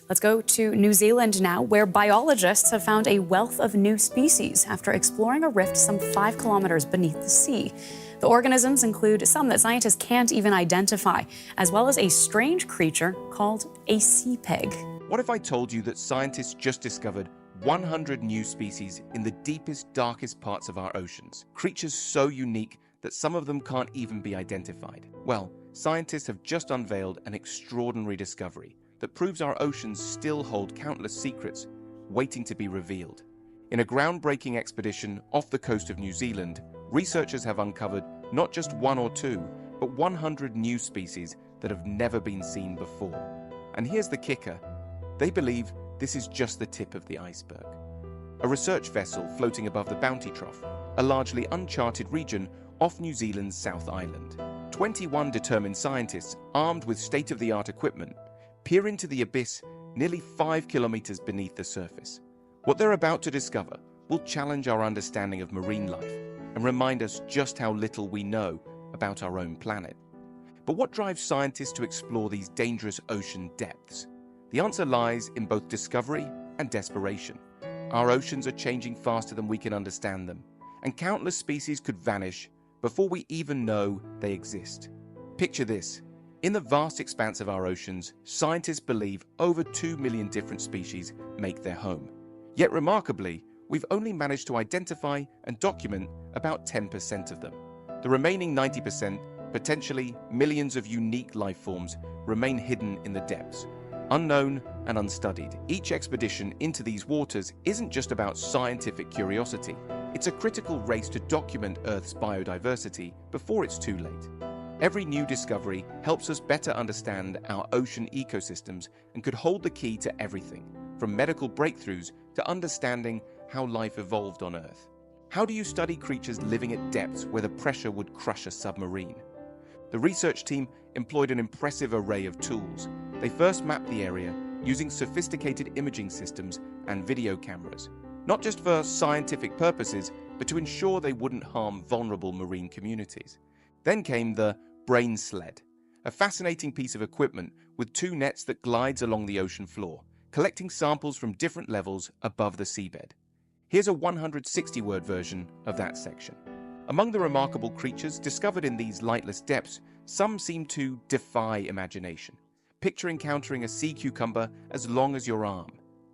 Let's go to New Zealand now, where biologists have found a wealth of new species after exploring a rift some 5 kilometers beneath the sea. The organisms include some that scientists can't even identify, as well as a strange creature called a sea pig. What if I told you that scientists just discovered 100 new species in the deepest, darkest parts of our oceans? Creatures so unique that some of them can't even be identified. Well, scientists have just unveiled an extraordinary discovery that proves our oceans still hold countless secrets waiting to be revealed. In a groundbreaking expedition off the coast of New Zealand, researchers have uncovered not just 1 or 2, but 100 new species that have never been seen before. And here's the kicker: they believe this is just the tip of the iceberg. A research vessel floating above the Bounty Trough, a largely uncharted region off New Zealand's South Island. 21 determined scientists, armed with state-of-the-art equipment, peer into the abyss nearly 5 kilometers beneath the surface. What they're about to discover will challenge our understanding of marine life and remind us just how little we know about our own planet. But what drives scientists to explore these dangerous ocean depths? The answer lies in both discovery and desperation. Our oceans are changing faster than we can understand them, and countless species could vanish before we even know they exist. Picture this. In the vast expanse of our oceans, scientists believe over 2 million different species make their home. Yet remarkably, we've only managed to identify and document about 10% of them. The remaining 90%, potentially millions of unique life forms, remain hidden in the depths, unknown and unstudied. Each expedition into these waters isn't just about scientific curiosity. It's a critical race to document Earth's biodiversity before it's too late. Every new discovery helps us better understand our ocean ecosystems and could hold the key to everything, from medical breakthroughs to understanding how life evolved on Earth. How do you study creatures living at depths where the pressure would crush a submarine? The research team employed an impressive array of tools. They first mapped the area using sophisticated imaging systems and video cameras, not just for scientific purposes, but to ensure they wouldn't harm vulnerable marine communities. Then came the brain sled, a fascinating piece of equipment with 2 nets that glides along the ocean floor, collecting samples from different levels above the seabed. Here's a 160-word version of that section. Among the remarkable creatures discovered in these lightless depths, some seem to defy imagination. Picture encountering a sea cucumber as long as your arm,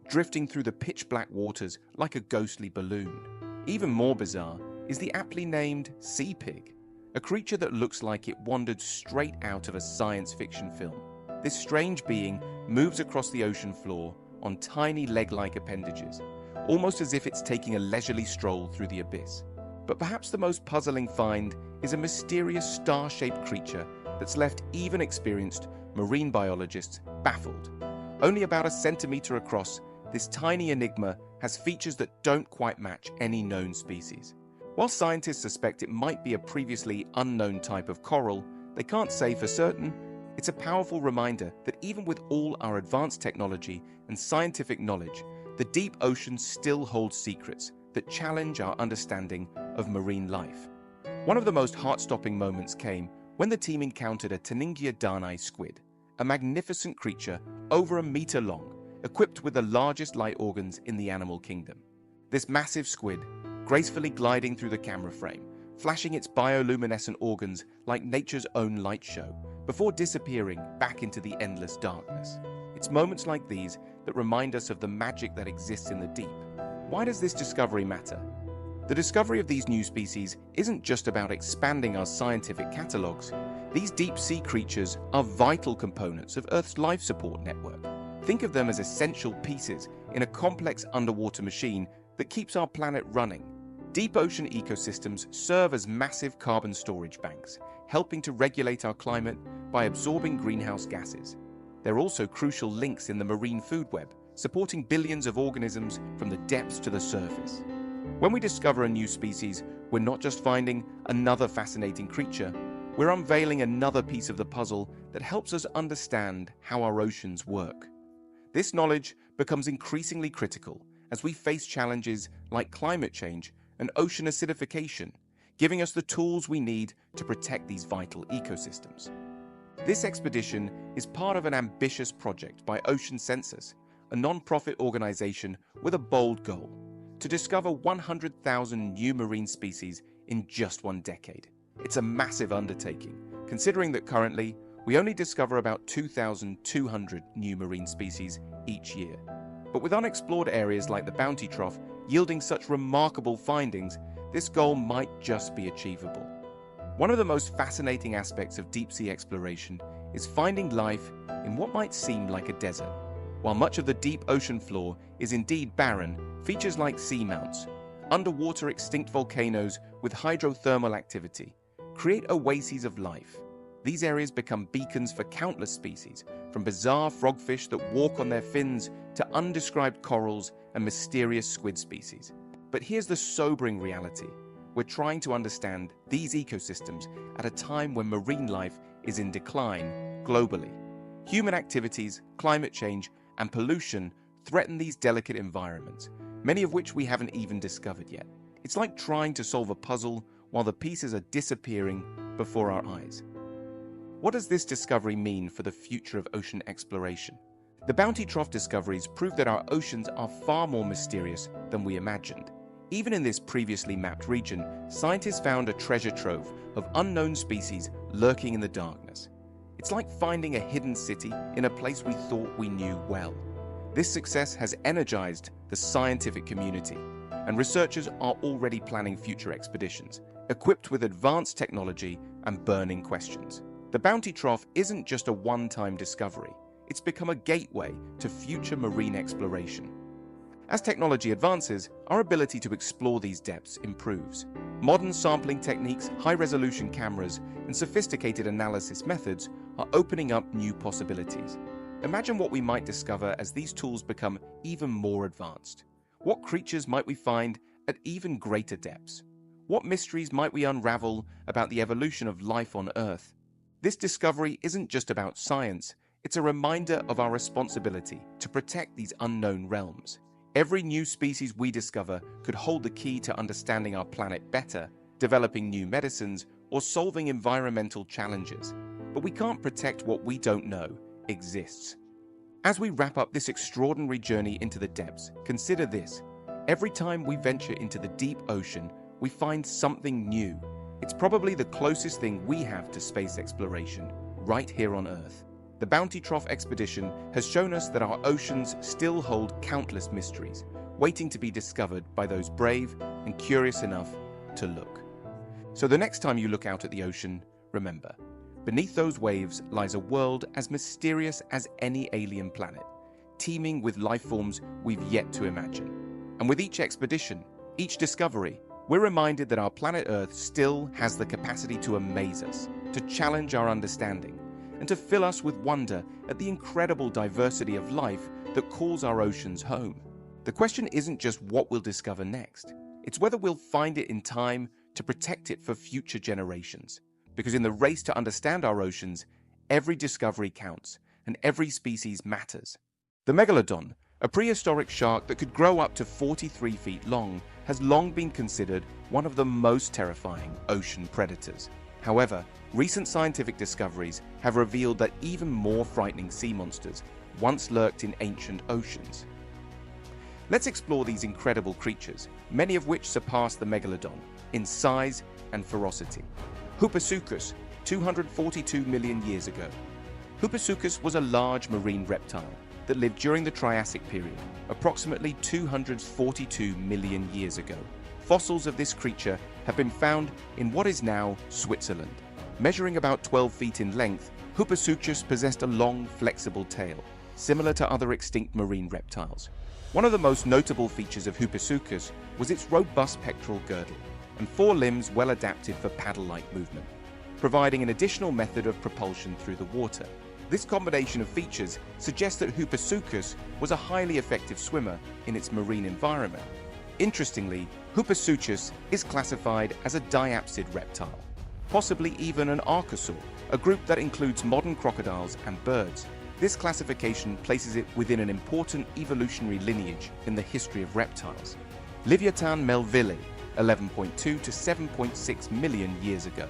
drifting through the pitch-black waters like a ghostly balloon. Even more bizarre is the aptly named sea pig, a creature that looks like it wandered straight out of a science fiction film. This strange being moves across the ocean floor on tiny leg-like appendages, almost as if it's taking a leisurely stroll through the abyss. But perhaps the most puzzling find is a mysterious star-shaped creature that's left even experienced marine biologists baffled. Only about a centimeter across, this tiny enigma has features that don't quite match any known species. While scientists suspect it might be a previously unknown type of coral, they can't say for certain. It's a powerful reminder that even with all our advanced technology and scientific knowledge, the deep ocean still holds secrets that challenge our understanding of marine life. One of the most heart-stopping moments came when the team encountered a Teningia danae squid, a magnificent creature over 1 meter long, equipped with the largest light organs in the animal kingdom. This massive squid, gracefully gliding through the camera frame, flashing its bioluminescent organs like nature's own light show, before disappearing back into the endless darkness. It's moments like these that remind us of the magic that exists in the deep. Why does this discovery matter? The discovery of these new species isn't just about expanding our scientific catalogues. These deep-sea creatures are vital components of Earth's life support network. Think of them as essential pieces in a complex underwater machine that keeps our planet running. Deep ocean ecosystems serve as massive carbon storage banks, helping to regulate our climate by absorbing greenhouse gases. They're also crucial links in the marine food web, supporting billions of organisms from the depths to the surface. When we discover a new species, we're not just finding another fascinating creature, we're unveiling another piece of the puzzle that helps us understand how our oceans work. This knowledge becomes increasingly critical as we face challenges like climate change and ocean acidification, giving us the tools we need to protect these vital ecosystems. This expedition is part of an ambitious project by Ocean Census, a non-profit organization with a bold goal: to discover 100,000 new marine species in just 1 decade. It's a massive undertaking, considering that currently we only discover about 2,200 new marine species each year. But with unexplored areas like the Bounty Trough yielding such remarkable findings, this goal might just be achievable. One of the most fascinating aspects of deep-sea exploration is finding life in what might seem like a desert. While much of the deep ocean floor is indeed barren, features like seamounts, underwater extinct volcanoes with hydrothermal activity, create oases of life. These areas become beacons for countless species, from bizarre frogfish that walk on their fins to undescribed corals and mysterious squid species. But here's the sobering reality. We're trying to understand these ecosystems at a time when marine life is in decline globally. Human activities, climate change, and pollution threaten these delicate environments, many of which we haven't even discovered yet. It's like trying to solve a puzzle while the pieces are disappearing before our eyes. What does this discovery mean for the future of ocean exploration? The Bounty Trough discoveries prove that our oceans are far more mysterious than we imagined. Even in this previously mapped region, scientists found a treasure trove of unknown species lurking in the darkness. It's like finding a hidden city in a place we thought we knew well. This success has energized the scientific community, and researchers are already planning future expeditions, equipped with advanced technology and burning questions. The Bounty Trough isn't just a one-time discovery. It's become a gateway to future marine exploration. As technology advances, our ability to explore these depths improves. Modern sampling techniques, high-resolution cameras, and sophisticated analysis methods are opening up new possibilities. Imagine what we might discover as these tools become even more advanced. What creatures might we find at even greater depths? What mysteries might we unravel about the evolution of life on Earth? This discovery isn't just about science, it's a reminder of our responsibility to protect these unknown realms. Every new species we discover could hold the key to understanding our planet better, developing new medicines, or solving environmental challenges. But we can't protect what we don't know exists. As we wrap up this extraordinary journey into the depths, consider this. Every time we venture into the deep ocean, we find something new. It's probably the closest thing we have to space exploration, right here on Earth. The Bounty Trough expedition has shown us that our oceans still hold countless mysteries, waiting to be discovered by those brave and curious enough to look. So the next time you look out at the ocean, remember, beneath those waves lies a world as mysterious as any alien planet, teeming with life forms we've yet to imagine. And with each expedition, each discovery, we're reminded that our planet Earth still has the capacity to amaze us, to challenge our understanding, and to fill us with wonder at the incredible diversity of life that calls our oceans home. The question isn't just what we'll discover next, it's whether we'll find it in time to protect it for future generations. Because in the race to understand our oceans, every discovery counts, and every species matters. The megalodon, a prehistoric shark that could grow up to 43 feet long, has long been considered one of the most terrifying ocean predators. However, recent scientific discoveries have revealed that even more frightening sea monsters once lurked in ancient oceans. Let's explore these incredible creatures, many of which surpass the megalodon in size and ferocity. Hooposuchus, 242 million years ago. Hooposuchus was a large marine reptile that lived during the Triassic period, approximately 242 million years ago. Fossils of this creature have been found in what is now Switzerland. Measuring about 12 feet in length, Hooposuchus possessed a long, flexible tail, similar to other extinct marine reptiles. One of the most notable features of Hooposuchus was its robust pectoral girdle and 4 limbs well adapted for paddle-like movement, providing an additional method of propulsion through the water. This combination of features suggests that Hooposuchus was a highly effective swimmer in its marine environment. Interestingly, Hooposuchus is classified as a diapsid reptile, possibly even an archosaur, a group that includes modern crocodiles and birds. This classification places it within an important evolutionary lineage in the history of reptiles. Leviathan melville, 11.2 to 7.6 million years ago.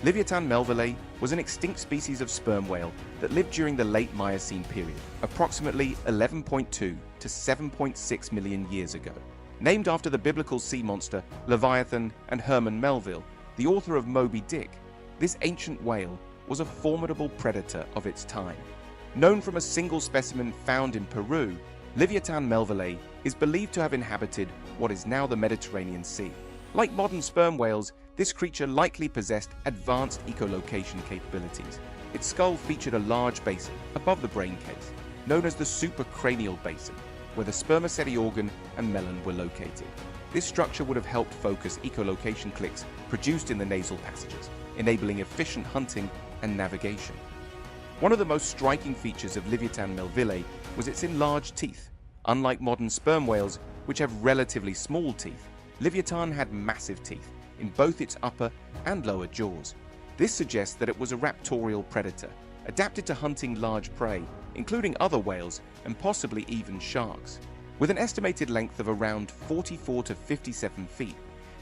Leviathan melvillei was an extinct species of sperm whale that lived during the late Miocene period, approximately 11.2 to 7.6 million years ago. Named after the biblical sea monster Leviathan and Herman Melville, the author of Moby Dick, this ancient whale was a formidable predator of its time. Known from a single specimen found in Peru, Leviathan melvillei is believed to have inhabited what is now the Mediterranean Sea. Like modern sperm whales, this creature likely possessed advanced echolocation capabilities. Its skull featured a large basin above the brain case, known as the supracranial basin, where the spermaceti organ and melon were located. This structure would have helped focus echolocation clicks produced in the nasal passages, enabling efficient hunting and navigation. One of the most striking features of Leviathan melvillei was its enlarged teeth. Unlike modern sperm whales, which have relatively small teeth, Leviathan had massive teeth in both its upper and lower jaws. This suggests that it was a raptorial predator, adapted to hunting large prey, including other whales and possibly even sharks. With an estimated length of around 44 to 57 feet,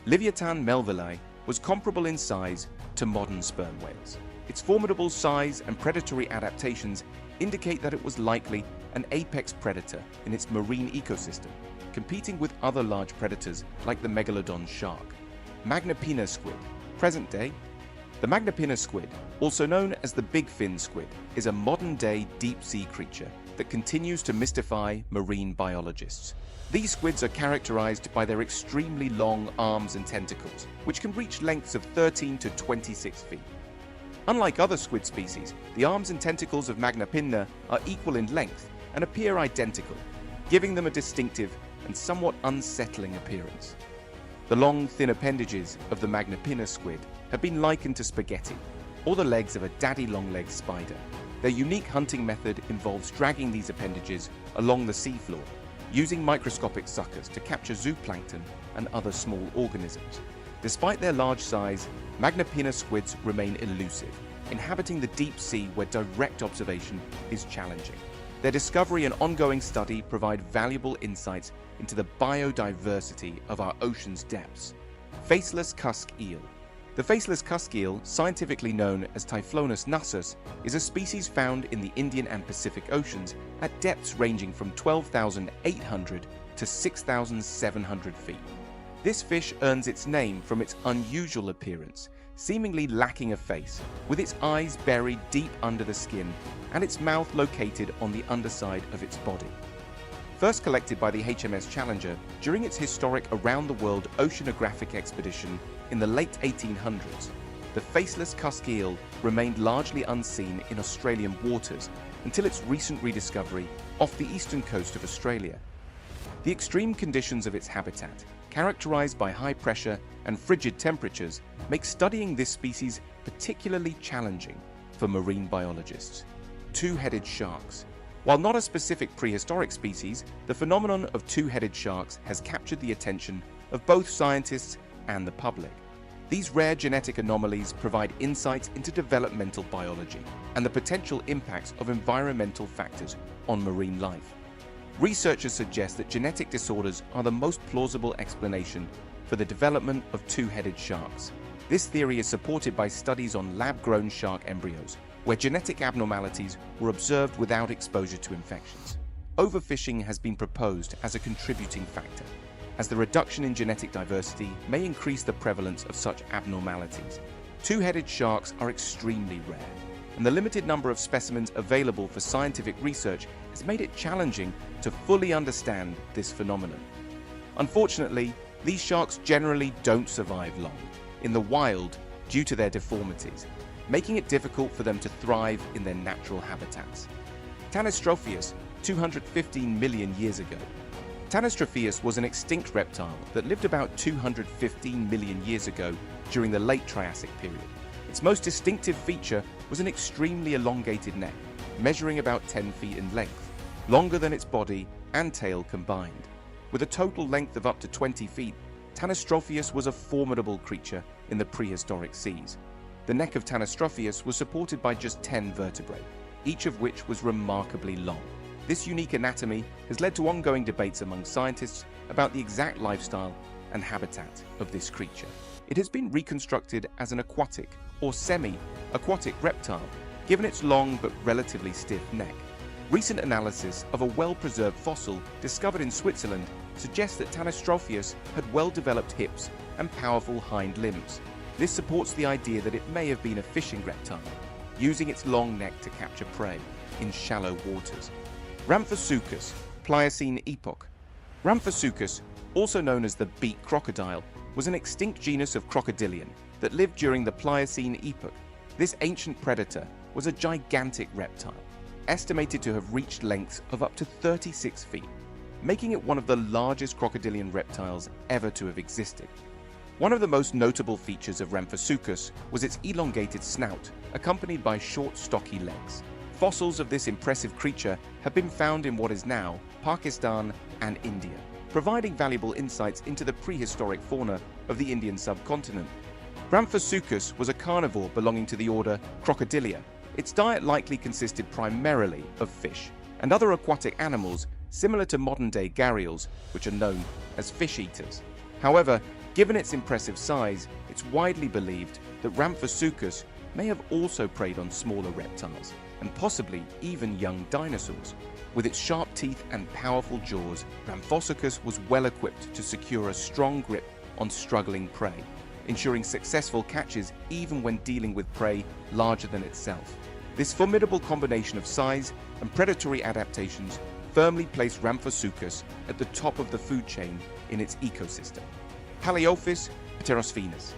Leviathan melvillei was comparable in size to modern sperm whales. Its formidable size and predatory adaptations indicate that it was likely an apex predator in its marine ecosystem, competing with other large predators like the megalodon shark. Magnapina squid, present day. The Magnapina squid, also known as the big fin squid, is a modern-day deep-sea creature that continues to mystify marine biologists. These squids are characterized by their extremely long arms and tentacles, which can reach lengths of 13 to 26 feet. Unlike other squid species, the arms and tentacles of Magnapina are equal in length and appear identical, giving them a distinctive and somewhat unsettling appearance. The long, thin appendages of the Magnapina squid have been likened to spaghetti, or the legs of a daddy-long-legged spider. Their unique hunting method involves dragging these appendages along the seafloor, using microscopic suckers to capture zooplankton and other small organisms. Despite their large size, Magnapina squids remain elusive, inhabiting the deep sea where direct observation is challenging. Their discovery and ongoing study provide valuable insights into the biodiversity of our ocean's depths. Faceless cusk eel. The faceless cusk eel, scientifically known as Typhlonus nassus, is a species found in the Indian and Pacific Oceans at depths ranging from 12,800 to 6,700 feet. This fish earns its name from its unusual appearance, seemingly lacking a face, with its eyes buried deep under the skin and its mouth located on the underside of its body. First collected by the HMS Challenger during its historic around-the-world oceanographic expedition in the late 1800s, the faceless cusk eel remained largely unseen in Australian waters until its recent rediscovery off the eastern coast of Australia. The extreme conditions of its habitat, characterized by high pressure and frigid temperatures, make studying this species particularly challenging for marine biologists. Two-headed sharks. While not a specific prehistoric species, the phenomenon of two-headed sharks has captured the attention of both scientists and the public. These rare genetic anomalies provide insights into developmental biology and the potential impacts of environmental factors on marine life. Researchers suggest that genetic disorders are the most plausible explanation for the development of two-headed sharks. This theory is supported by studies on lab-grown shark embryos, where genetic abnormalities were observed without exposure to infections. Overfishing has been proposed as a contributing factor, as the reduction in genetic diversity may increase the prevalence of such abnormalities. Two-headed sharks are extremely rare, and the limited number of specimens available for scientific research has made it challenging to fully understand this phenomenon. Unfortunately, these sharks generally don't survive long in the wild due to their deformities, making it difficult for them to thrive in their natural habitats. Tanystropheus, 215 million years ago. Tanystropheus was an extinct reptile that lived about 215 million years ago during the late Triassic period. Its most distinctive feature was an extremely elongated neck, measuring about 10 feet in length, longer than its body and tail combined. With a total length of up to 20 feet, Tanystropheus was a formidable creature in the prehistoric seas. The neck of Tanystropheus was supported by just 10 vertebrae, each of which was remarkably long. This unique anatomy has led to ongoing debates among scientists about the exact lifestyle and habitat of this creature. It has been reconstructed as an aquatic or semi-aquatic reptile, given its long but relatively stiff neck. Recent analysis of a well-preserved fossil discovered in Switzerland suggests that Tanystropheus had well-developed hips and powerful hind limbs. This supports the idea that it may have been a fishing reptile, using its long neck to capture prey in shallow waters. Rhamphorhynchus, Pliocene epoch. Rhamphorhynchus, also known as the beak crocodile, was an extinct genus of crocodilian that lived during the Pliocene epoch. This ancient predator was a gigantic reptile, estimated to have reached lengths of up to 36 feet, making it one of the largest crocodilian reptiles ever to have existed. One of the most notable features of Rhamphorhynchus was its elongated snout, accompanied by short, stocky legs. Fossils of this impressive creature have been found in what is now Pakistan and India, providing valuable insights into the prehistoric fauna of the Indian subcontinent. Rhamphorhynchus was a carnivore belonging to the order Crocodilia. Its diet likely consisted primarily of fish and other aquatic animals similar to modern-day gharials, which are known as fish eaters. However, given its impressive size, it's widely believed that Rhamphorhynchus may have also preyed on smaller reptiles, and possibly even young dinosaurs. With its sharp teeth and powerful jaws, Rhamphorhynchus was well equipped to secure a strong grip on struggling prey, ensuring successful catches even when dealing with prey larger than itself. This formidable combination of size and predatory adaptations firmly placed Rhamphorhynchus at the top of the food chain in its ecosystem. Palaeophis pterosphenus.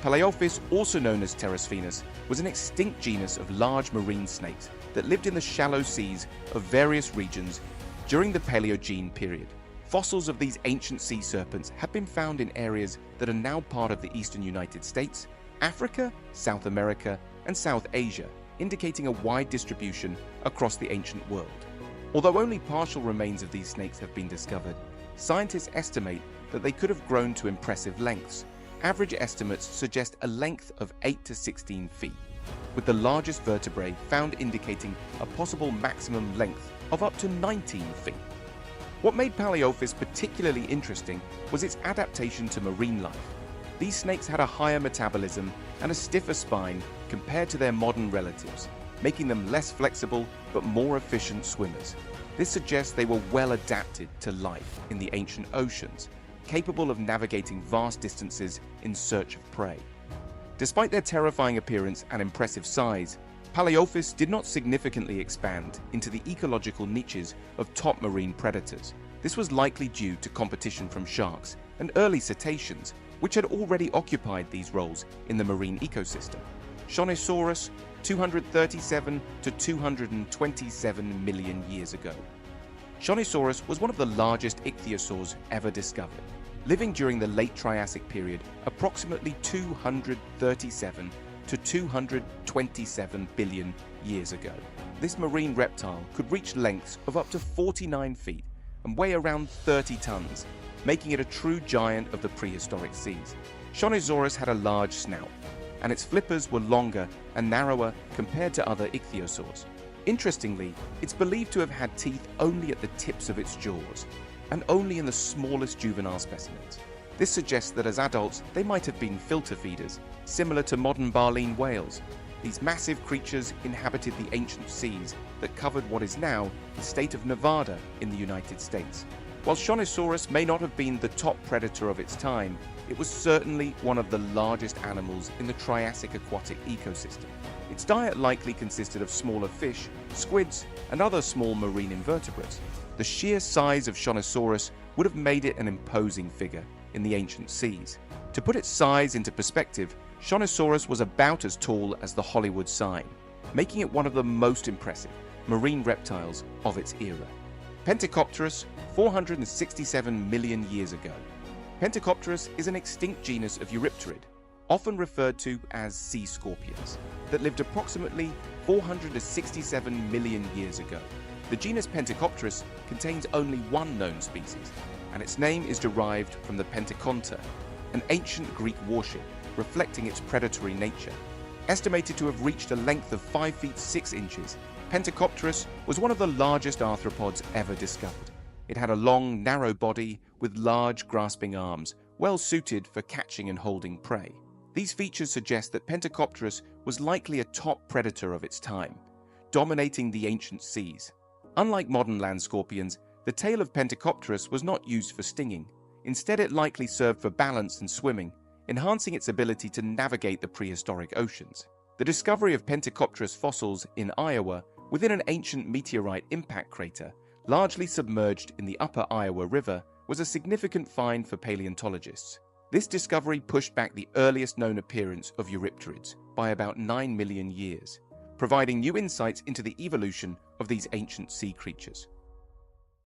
Palaeophis, also known as pterosphenus, was an extinct genus of large marine snakes that lived in the shallow seas of various regions during the Paleogene period. Fossils of these ancient sea serpents have been found in areas that are now part of the eastern United States, Africa, South America, and South Asia, indicating a wide distribution across the ancient world. Although only partial remains of these snakes have been discovered, scientists estimate that they could have grown to impressive lengths. Average estimates suggest a length of 8 to 16 feet, with the largest vertebrae found indicating a possible maximum length of up to 19 feet. What made Palaeophis particularly interesting was its adaptation to marine life. These snakes had a higher metabolism and a stiffer spine compared to their modern relatives, making them less flexible but more efficient swimmers. This suggests they were well adapted to life in the ancient oceans, capable of navigating vast distances in search of prey. Despite their terrifying appearance and impressive size, Palaeophis did not significantly expand into the ecological niches of top marine predators. This was likely due to competition from sharks and early cetaceans, which had already occupied these roles in the marine ecosystem. Shonisaurus, 237 to 227 million years ago. Shonisaurus was one of the largest ichthyosaurs ever discovered, living during the late Triassic period, approximately 237 to 227 billion years ago. This marine reptile could reach lengths of up to 49 feet and weigh around 30 tons, making it a true giant of the prehistoric seas. Shonisaurus had a large snout, and its flippers were longer and narrower compared to other ichthyosaurs. Interestingly, it's believed to have had teeth only at the tips of its jaws, and only in the smallest juvenile specimens. This suggests that as adults, they might have been filter feeders, similar to modern baleen whales. These massive creatures inhabited the ancient seas that covered what is now the state of Nevada in the United States. While Shonisaurus may not have been the top predator of its time, it was certainly one of the largest animals in the Triassic aquatic ecosystem. Its diet likely consisted of smaller fish, squids, and other small marine invertebrates. The sheer size of Shonisaurus would have made it an imposing figure in the ancient seas. To put its size into perspective, Shonisaurus was about as tall as the Hollywood sign, making it one of the most impressive marine reptiles of its era. Pentacopterus, 467 million years ago. Pentacopterus is an extinct genus of Eurypterid, often referred to as sea scorpions, that lived approximately 467 million years ago. The genus Pentacopterus contains only one known species, and its name is derived from the Pentaconta, an ancient Greek warship reflecting its predatory nature. Estimated to have reached a length of 5 feet 6 inches, Pentacopterus was one of the largest arthropods ever discovered. It had a long, narrow body with large, grasping arms, well suited for catching and holding prey. These features suggest that Pentacopterus was likely a top predator of its time, dominating the ancient seas. Unlike modern land scorpions, the tail of Pentacopterus was not used for stinging. Instead, it likely served for balance and swimming, enhancing its ability to navigate the prehistoric oceans. The discovery of Pentacopterus fossils in Iowa within an ancient meteorite impact crater, largely submerged in the upper Iowa River, was a significant find for paleontologists. This discovery pushed back the earliest known appearance of eurypterids by about 9 million years, providing new insights into the evolution of these ancient sea creatures.